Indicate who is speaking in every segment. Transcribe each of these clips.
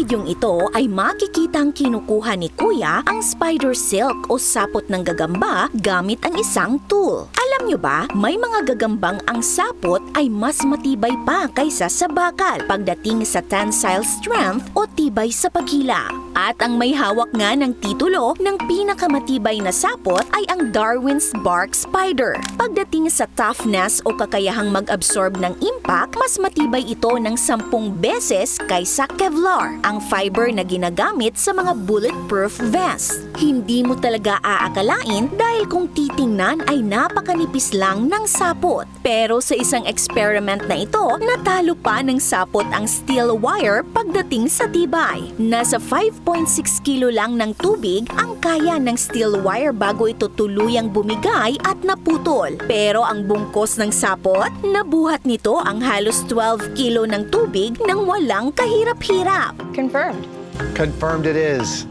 Speaker 1: bidyong ito ay makikitang kinukuha ni Kuya ang spider silk o sapot ng gagamba gamit ang isang tool. Alam nyo ba, may mga gagambang ang sapot ay mas matibay pa kaysa sa bakal pagdating sa tensile strength o tibay sa paghila. At ang may hawak nga ng titulo ng pinakamatibay na sapot ay ang Darwin's Bark Spider. Pagdating sa toughness o kakayahang mag-absorb ng impact, mas matibay ito ng 10 beses kaysa Kevlar, ang fiber na ginagamit sa mga bulletproof vest. Hindi mo talaga aakalain dahil kung titingnan ay napakanipis lang ng sapot. Pero sa isang experiment na ito, natalo pa ng sapot ang steel wire pagdating sa tibay. Nasa 5.6 kilo lang ng tubig ang kaya ng steel wire bago ito tuluyang bumigay at naputol. Pero ang bungkos ng sapot, nabuhat nito ang halos 12 kilo ng tubig nang walang kahirap-hirap.
Speaker 2: Confirmed.
Speaker 3: Confirmed it is.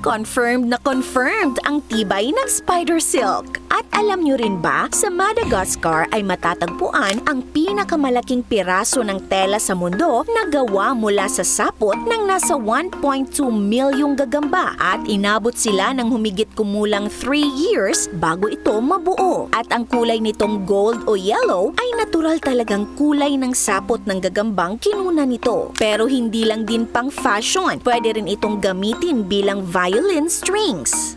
Speaker 1: Confirmed na confirmed ang tibay ng spider silk. At alam nyo rin ba, sa Madagascar ay matatagpuan ang pinakamalaking piraso ng tela sa mundo na gawa mula sa sapot ng nasa 1.2 milyong gagamba at inabot sila ng humigit kumulang 3 years bago ito mabuo. At ang kulay nitong gold o yellow ay natural talagang kulay ng sapot ng gagambang kinuna nito. Pero hindi lang din pang fashion, pwede rin itong gamitin bilang violin strings.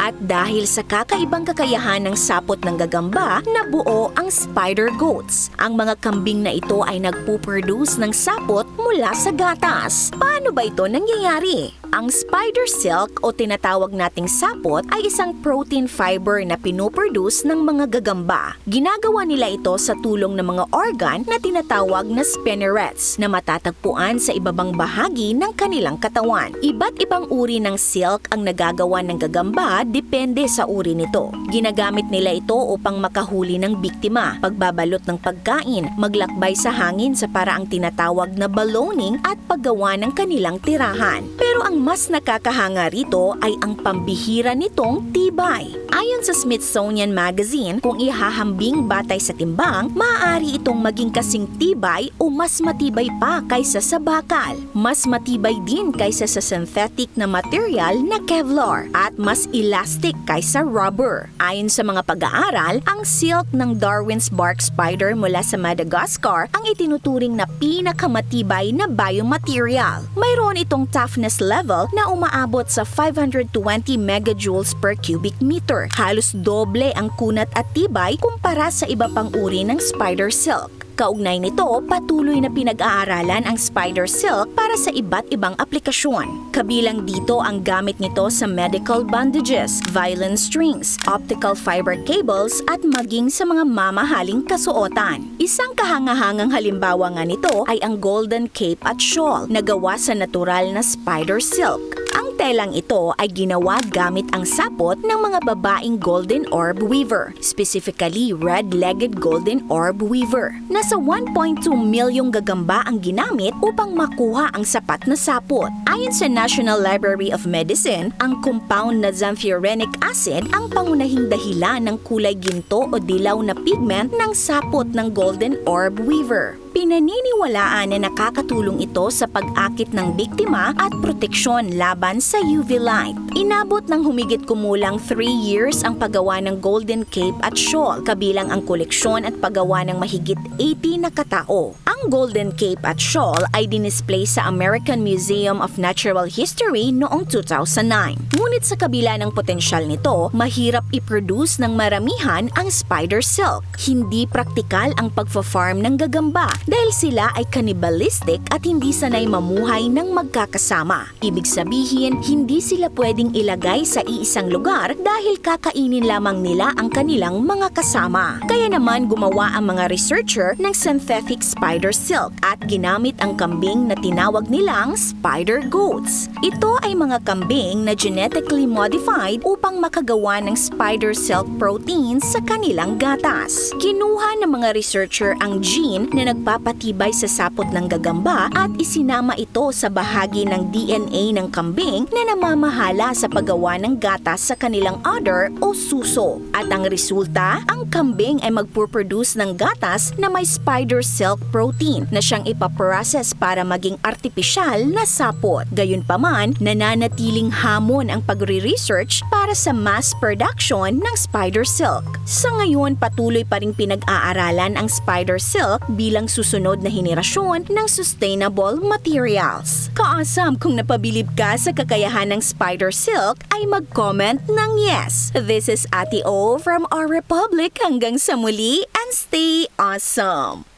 Speaker 1: At dahil sa kakaibang kakayahan ng sapot ng gagamba, nabuo ang spider goats. Ang mga kambing na ito ay nagpuproduce ng sapot mula sa gatas. Paano ba ito nangyayari? Ang spider silk o tinatawag nating sapot ay isang protein fiber na pinoproduce ng mga gagamba. Ginagawa nila ito sa tulong ng mga organ na tinatawag na spinnerets na matatagpuan sa ibabang bahagi ng kanilang katawan. Iba't ibang uri ng silk ang nagagawa ng gagamba depende sa uri nito. Ginagamit nila ito upang makahuli ng biktima, pagbabalot ng pagkain, maglakbay sa hangin sa paraang tinatawag na ballooning at paggawa ng kanilang tirahan. Pero ang mas nakakahanga rito ay ang pambihira nitong tibay. Ayon sa Smithsonian Magazine, kung ihahambing batay sa timbang, maaari itong maging kasing tibay o mas matibay pa kaysa sa bakal. Mas matibay din kaysa sa synthetic na material na Kevlar at mas elastic kaysa rubber. Ayon sa mga pag-aaral, ang silk ng Darwin's Bark Spider mula sa Madagascar ang itinuturing na pinakamatibay na biomaterial. Mayroon itong toughness level na umaabot sa 520 megajoules per cubic meter. Halos doble ang kunat at tibay kumpara sa iba pang uri ng spider silk. Kaugnay nito, patuloy na pinag-aaralan ang spider silk para sa iba't ibang aplikasyon. Kabilang dito ang gamit nito sa medical bandages, violin strings, optical fiber cables at maging sa mga mamahaling kasuotan. Isang kahangahangang halimbawa nga nito ay ang golden cape at shawl na gawa sa natural na spider silk. Ang telang ito ay ginawa gamit ang sapot ng mga babaeng golden orb weaver, specifically red-legged golden orb weaver. Nasa 1.2 milyong gagamba ang ginamit upang makuha ang sapat na sapot. Ayon sa National Library of Medicine, ang compound na xanthorrhenic acid ang pangunahing dahilan ng kulay ginto o dilaw na pigment ng sapot ng golden orb weaver. Pinaniniwalaan na nakakatulong ito sa pag-akit ng biktima at proteksyon laban sa UV light. Inabot ng humigit kumulang 3 years ang paggawa ng golden cape at shawl, kabilang ang koleksyon at paggawa ng mahigit 80 na katao. Ang golden cape at shawl ay dinisplay sa American Museum of Natural History noong 2009. Ngunit sa kabila ng potensyal nito, mahirap i-produce ng maramihan ang spider silk. Hindi praktikal ang pagfa-farm ng gagamba dahil sila ay cannibalistic at hindi sanay mamuhay ng magkakasama. Ibig sabihin, hindi sila pwedeng ilagay sa iisang lugar dahil kakainin lamang nila ang kanilang mga kasama. Kaya naman gumawa ang mga researcher ng synthetic spider silk at ginamit ang kambing na tinawag nilang spider goats. Ito ay mga kambing na genetically modified upang makagawa ng spider silk proteins sa kanilang gatas. Kinuha ng mga researcher ang gene na nagpapatibay sa sapot ng gagamba at isinama ito sa bahagi ng DNA ng kambing na namamahala sa paggawa ng gatas sa kanilang udder o suso. At ang resulta, ang kambing ay magpuproduce ng gatas na may spider silk protein 2018 na siyang ipaprocess para maging artipisyal na sapot. Gayunpaman, nananatiling hamon ang pagre-research para sa mass production ng spider silk. Sa ngayon, patuloy pa ring pinag-aaralan ang spider silk bilang susunod na henerasyon ng sustainable materials. Kaasam, kung napabilib ka sa kakayahan ng spider silk, ay mag-comment ng yes. This is Ate O from our Republic. Hanggang sa muli and stay awesome!